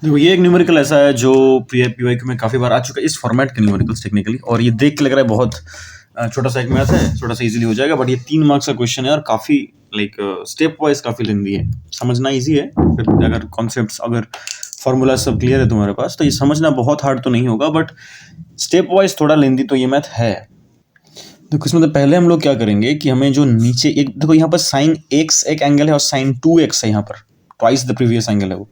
देखो ये एक न्यूमेरिकल ऐसा है जो पीवाईक्यू में काफ़ी बार आ चुका है इस फॉर्मेट के न्यूमेरिकल्स टेक्निकली, और ये देख के लग रहा है बहुत छोटा सा एक मैथ है, छोटा सा इजीली हो जाएगा, बट ये 3 मार्क्स का क्वेश्चन है और काफ़ी लाइक स्टेप वाइज काफ़ी लेंदी है। समझना इजी है, फिर अगर कॉन्सेप्ट्स अगर फॉर्मूला सब क्लियर है तुम्हारे पास तो ये समझना बहुत हार्ड तो नहीं होगा, बट स्टेप वाइज थोड़ा लेंदी तो ये मैथ है। देखो इसमें तो पहले हम लोग क्या करेंगे कि हमें जो नीचे एक देखो यहाँ पर साइन एक्स एक एंगल है और साइन 2x है, यहाँ पर ट्वाइस द प्रीवियस एंगल है वो।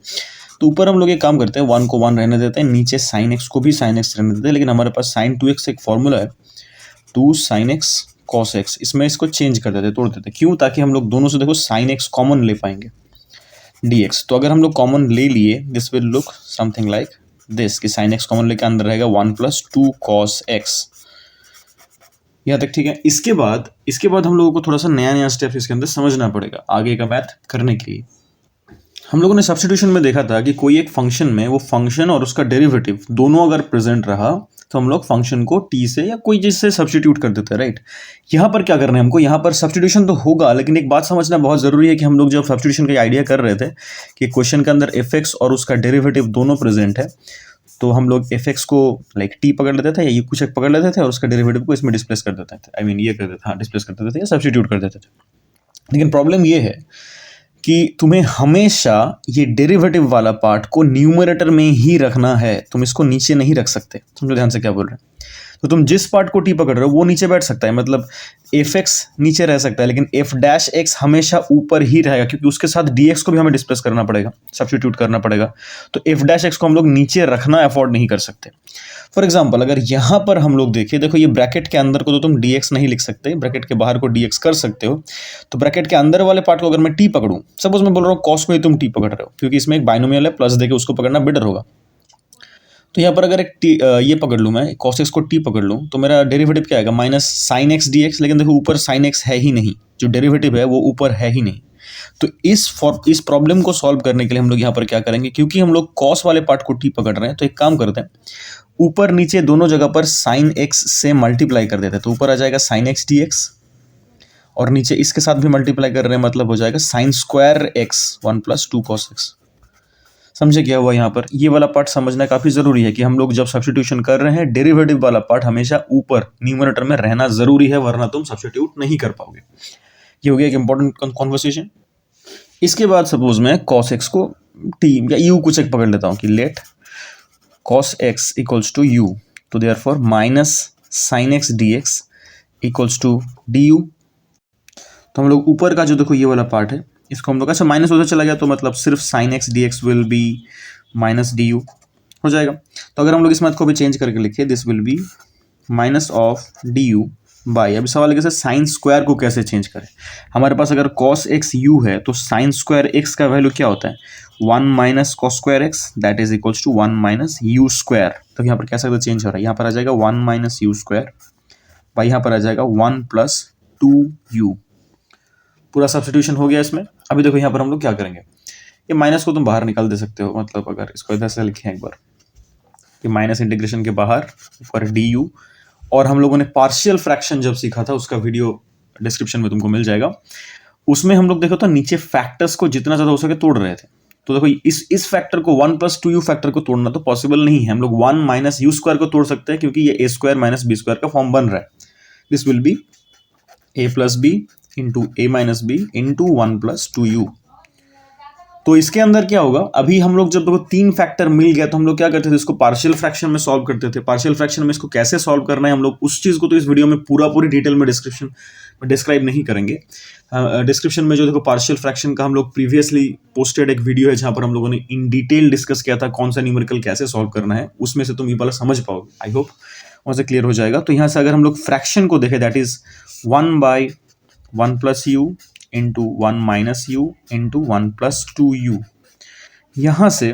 तो ऊपर हम लोग एक काम करते हैं, 1 को 1 रहने देते हैं, नीचे साइन एक्स को भी साइन एक्स रहने देते हैं, लेकिन हमारे पास साइन 2x एक फॉर्मूला है 2 साइन एक्स कॉस एक्स, इसमें इसको चेंज कर देते, तोड़ देते। क्यों? ताकि हम लोग दोनों से देखो साइन एक्स कॉमन ले पाएंगे dx। तो अगर हम लोग कॉमन ले लिए this will look something like this कि साइन एक्स कॉमन लेके अंदर रहेगा 1 + 2 cos x। यहाँ तक ठीक है। इसके बाद हम लोगों को थोड़ा सा नया स्टेप इसके अंदर समझना पड़ेगा आगे का मैथ करने के लिए। हम लोगों ने सब्स्टिट्यूशन में देखा था कि कोई एक फंक्शन में वो फंक्शन और उसका डेरिवेटिव दोनों अगर प्रेजेंट रहा तो हम लोग फंक्शन को t से या कोई चीज से सब्स्टिट्यूट कर देते हैं, राइट। यहाँ पर क्या करना है हमको, यहाँ पर सब्स्टिट्यूशन तो होगा, लेकिन एक बात समझना बहुत जरूरी है कि हम लोग जब सब्स्टिट्यूशन का आइडिया कर रहे थे कि क्वेश्चन के अंदर f(x) और उसका डेरिवेटिव दोनों प्रेजेंट है, तो हम लोग f(x) को लाइक t पकड़ लेते थे या ये कुछ एक पकड़ लेते थे और उसका डेरिवेटिव को इसमें डिस्प्लेस कर देते थे, ये कर देते थे, हाँ डिस्प्लेस कर देते थे या सब्स्टिट्यूट कर देते थे। लेकिन प्रॉब्लम ये है कि तुम्हें हमेशा ये डेरिवेटिव वाला पार्ट को न्यूमरेटर में ही रखना है, तुम इसको नीचे नहीं रख सकते। समझो ध्यान से क्या बोल रहे हैं। तो तुम जिस पार्ट को t पकड़ रहे हो वो नीचे बैठ सकता है, मतलब f(x) नीचे रह सकता है, लेकिन f'(x) हमेशा ऊपर ही रहेगा, क्योंकि उसके साथ dx को भी हमें डिस्प्लेस करना पड़ेगा, सब्स्टिट्यूट करना पड़ेगा। तो f'(x) को हम लोग नीचे रखना अफोर्ड नहीं कर सकते। फॉर एग्जाम्पल अगर यहाँ पर हम लोग देखिए, देखो ये ब्रैकेट के अंदर को तो तुम dx नहीं लिख सकते, ब्रैकेट के बाहर को dx कर सकते हो। तो ब्रैकेट के अंदर वाले पार्ट को अगर मैं t पकड़ूं, सपोज मैं बोल रहा हूँ cos को ही तुम t पकड़ रहे हो, क्योंकि इसमें एक बाइनोमियल है, प्लस देके उसको पकड़ना बेटर होगा। तो यहाँ पर अगर एक ये पकड़ लूँ मैं cos x को t पकड़ लूँ तो मेरा डेरिवेटिव क्या आएगा, माइनस साइन एक्स dx। लेकिन देखो ऊपर साइन x है ही नहीं, जो डेरिवेटिव है वो ऊपर है ही नहीं। तो इस प्रॉब्लम को सॉल्व करने के लिए हम लोग यहाँ पर क्या करेंगे, क्योंकि हम लोग cos वाले पार्ट को t पकड़ रहे हैं, तो एक काम करते हैं ऊपर नीचे दोनों जगह पर साइन x से मल्टीप्लाई कर देते हैं। तो ऊपर आ जाएगा साइन एक्स dx और नीचे इसके साथ भी मल्टीप्लाई कर रहे हैं, मतलब हो जाएगा sign square x 1 + 2 cos x। समझे क्या हुआ यहाँ पर? ये वाला पार्ट समझना काफी जरूरी है कि हम लोग जब सब्स्टिट्यूशन कर रहे हैं डेरिवेटिव वाला पार्ट हमेशा ऊपर न्यूमरेटर में रहना जरूरी है, वरना तुम सब्स्टिट्यूट नहीं कर पाओगे। ये हो गया एक इंपॉर्टेंट कॉन्वर्सेशन। इसके बाद सपोज मैं cos x को t या u कुछ एक पकड़ लेता हूँ कि let cos x equals to u, तो therefore minus sine x dx equals to du। तो हम लोग ऊपर का जो देखो ये वाला पार्ट है इसको हम लोग अच्छा माइनस उधर चला गया, तो मतलब सिर्फ sign x dx will be minus du हो जाएगा। तो अगर हम लोग इस मैथ को भी चेंज करके लिखे, this will be minus of du by, अभी सवाल है कैसे साइन स्क्वायर को कैसे चेंज करें। हमारे पास अगर cos x u है तो साइन स्क्वायर x का वैल्यू क्या होता है, 1 minus cos square x that is equals to 1 minus u square. तो यहाँ पर कैसे चेंज हो रहा है, यहाँ पर आ जाएगा 1 माइनस u स्क्वायर बाई, यहाँ पर आ जाएगा 1 + 2u। पूरा सब्स्टिट्यूशन हो गया इसमें। अभी देखो यहाँ पर हम लोग क्या करेंगे, ये माइनस को तुम बाहर निकाल दे सकते हो, मतलब अगर इसको इधर से लिखें एक बार कि माइनस इंटीग्रेशन के बाहर ऊपर du, और हम लोगों ने पार्शियल फ्रैक्शन जब सीखा था उसका वीडियो डिस्क्रिप्शन में तुमको मिल जाएगा। उसमें हम लोग देखो तो नीचे फैक्टर्स को जितना ज्यादा हो सके तोड़ रहे थे। तो देखो इस फैक्टर को 1 + 2u फैक्टर को तोड़ना तो पॉसिबल नहीं है, हम लोग 1 माइनस u स्क्वायर को तोड़ सकते हैं, क्योंकि ये a square minus b square का फॉर्म बन रहा है। This will be a + b into a minus b into 1 + 2u। तो इसके अंदर क्या होगा, अभी हम लोग जब देखो 3 फैक्टर मिल गया तो हम लोग क्या करते थे, इसको पार्शियल फ्रैक्शन में सॉल्व करते थे। पार्शियल फ्रैक्शन में इसको कैसे सॉल्व करना है हम लोग उस चीज को तो इस वीडियो में पूरी डिटेल में डिस्क्रिप्शन में डिस्क्राइब नहीं करेंगे। डिस्क्रिप्शन में जो देखो पार्शियल फ्रैक्शन का हम लोग प्रीवियसली पोस्टेड एक वीडियो है जहां पर हम लोगों ने इन डिटेल डिस्कस किया था कौन सा न्यूमेरिकल कैसे सॉल्व करना है, उसमें से तुम ये वाला समझ पाओगे। आई होप वहां से क्लियर हो जाएगा। तो यहाँ से अगर हम लोग फ्रैक्शन को देखें, that is 1/1 + u into 1 minus u into 1 + 2u। यहाँ से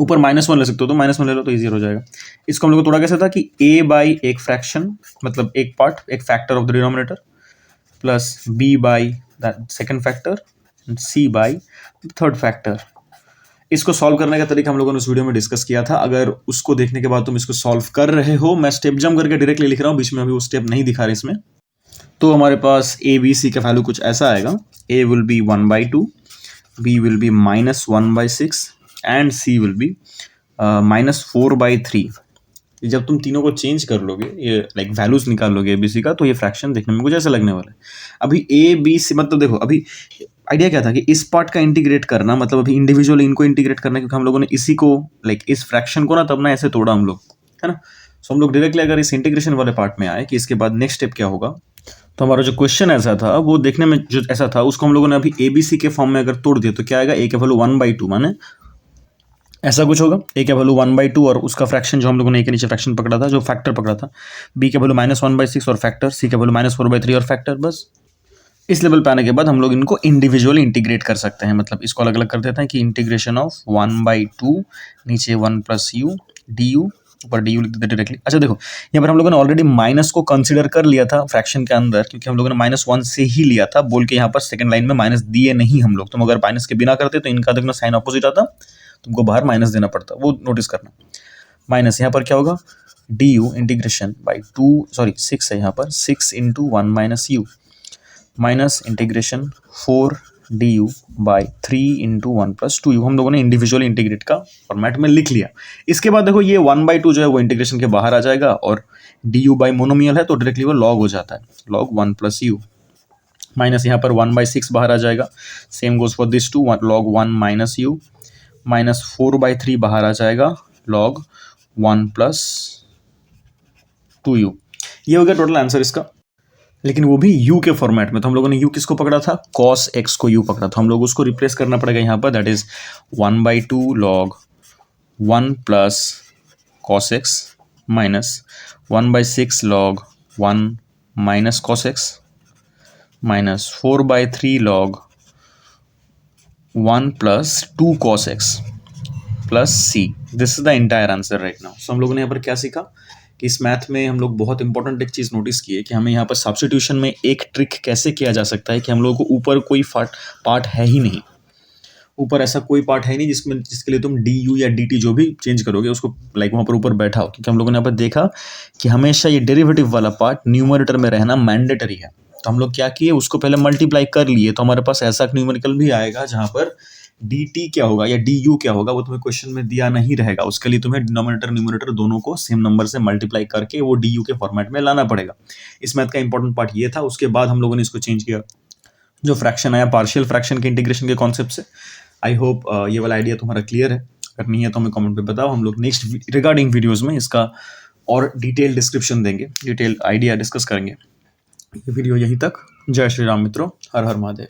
ऊपर -1 ले सकते हो तो -1 ले लो तो इजी हो जाएगा। इसको हम लोग को थोड़ा कैसे था कि a बाई एक फ्रैक्शन, मतलब एक पार्ट एक factor of the denominator, plus b by the second factor, c by third factor. इसको सॉल्व करने का तरीका हम लोगों ने उस वीडियो में डिस्कस किया था। अगर उसको देखने के बाद तुम इसको सॉल्व कर रहे हो, मैं स्टेप जंप करके डायरेक्टली लिख रहा हूँ, बीच में अभी वो स्टेप नहीं दिखा रहे इसमें। तो हमारे पास a b c का वैल्यू कुछ ऐसा आएगा, a will be 1/2, b will be -1/6 and C will be -4/3। जब तुम तीनों को चेंज कर लोगे, ये लाइक वैल्यूज निकाल लोगे एबीसी का, तो ये फ्रैक्शन देखने में कुछ ऐसा लगने वाला है। अभी ए बी सी मतलब देखो, अभी आइडिया क्या था कि इस पार्ट का इंटीग्रेट करना, मतलब अभी इंडिविजुअली इनको इंटीग्रेट करना, क्योंकि हम लोगों ने इसी को लाइक इस फ्रैक्शन को ना तब ना ऐसे तोड़ा हम लोग, है ना। सो हम लोग डायरेक्टली अगर इस इंटीग्रेशन वाले पार्ट में आए कि इसके बाद नेक्स्ट स्टेप क्या होगा, तो हमारा जो क्वेश्चन ऐसा था वो देखने में जो ऐसा था, उसको हम लोगों ने अभी एबीसी के फॉर्म में अगर तोड़ दिया तो क्या आएगा, ए का वैल्यू 1/2 माने ऐसा कुछ होगा, ए का वैल्यू 1/2 और उसका फ्रैक्शन जो हम लोगों ने ए के नीचे फ्रैक्शन पकड़ा था, जो फैक्टर पकड़ा था, बी का वैल्यू -1/6 और फैक्टर, सी का वैल्यू -4/3 और फैक्टर। बस इस लेवल पे आने के बाद हम लोग इनको इंडिविजुअली इंटीग्रेट कर सकते हैं, मतलब इसको अलग अलग कर देते हैं कि इंटीग्रेशन ऑफ 1/2 नीचे 1 + u du, ऊपर du लिख देते डायरेक्टली। अच्छा देखो, यहाँ पर हम लोगों ने ऑलरेडी माइनस को कंसिडर कर लिया था फ्रैक्शन के अंदर, क्योंकि हम लोगों ने -1 से ही लिया था बोल के, यहाँ पर सेकंड लाइन में माइनस दिए नहीं हम लोग। तुम अगर माइनस के बिना करते तो इनका देखना साइन ऑपोजिट आता, तुमको बाहर माइनस देना पड़ता, वो नोटिस करना। माइनस यहाँ पर क्या होगा, du इंटीग्रेशन बाई 6 है यहाँ पर, 6 × 1 - u minus integration 4 du by 3 × 1 + 2u। हम लोगों ने इंडिविजुअली इंटीग्रेट का फॉर्मेट में लिख लिया। इसके बाद देखो ये 1/2 जो है वो इंटीग्रेशन के बाहर आ जाएगा, और du बाई मोनोमियल है तो डायरेक्टली वो लॉग हो जाता है, लॉग 1 + u। माइनस यहाँ पर 1/6 बाहर आ जाएगा, same goes for this too, log 1 - u, minus 4/3 बाहर आ जाएगा, लॉग 1 + 2u। ये हो गया टोटल आंसर इसका, लेकिन वो भी u के फॉर्मेट में। तो हम लोगों ने u किसको पकड़ा था, cos x को u पकड़ा था, हम लोग उसको रिप्लेस करना पड़ेगा यहाँ पर, that is 1/2 log 1 + cos x minus 1/6 log 1 - cos x minus 4/3 log 1 + 2 cos x plus C. This is the entire answer right now. So हम लोगों ने यहाँ पर क्या सीखा कि इस मैथ में हम लोग बहुत इंपॉर्टेंट एक चीज़ नोटिस की है कि हमें यहाँ पर सब्स्टिट्यूशन में एक ट्रिक कैसे किया जा सकता है कि हम लोगों को ऊपर कोई पार्ट है ही नहीं, ऊपर ऐसा कोई पार्ट है नहीं जिसके लिए तुम डी यू या डी टी जो भी चेंज करोगे उसको लाइक वहाँ पर ऊपर बैठा हो, क्योंकि हम लोगों ने यहाँ पर देखा कि हमेशा ये डेरिवेटिव वाला पार्ट न्यूमरेटर में रहना मैंडेटरी है। तो हम लोग क्या किए, उसको पहले मल्टीप्लाई कर लिए, तो हमारे पास ऐसा न्यूमेरिकल भी आएगा जहाँ पर डी टी क्या होगा या डी यू क्या होगा वो तुम्हें क्वेश्चन में दिया नहीं रहेगा। उसके लिए तुम्हें डिनोमिनेटर न्यूमरेटर दोनों को सेम नंबर से मल्टीप्लाई करके वो डी यू के फॉर्मेट में लाना पड़ेगा। इस मैथ का इंपॉर्टेंट पार्ट ये था। उसके बाद हम लोगों ने इसको चेंज किया, जो फ्रैक्शन आया पार्शियल फ्रैक्शन के इंटीग्रेशन के कॉन्सेप्ट से। आई होप ये वाला आइडिया तुम्हारा क्लियर है। अगर नहीं है तो हमें कमेंट पे बताओ, हम लोग नेक्स्ट रिगार्डिंग वीडियोस में इसका और डिटेल डिस्क्रिप्शन देंगे, डिटेल आइडिया डिस्कस करेंगे। ये वीडियो यहीं तक। जय श्री राम मित्रों, हर हर महादेव।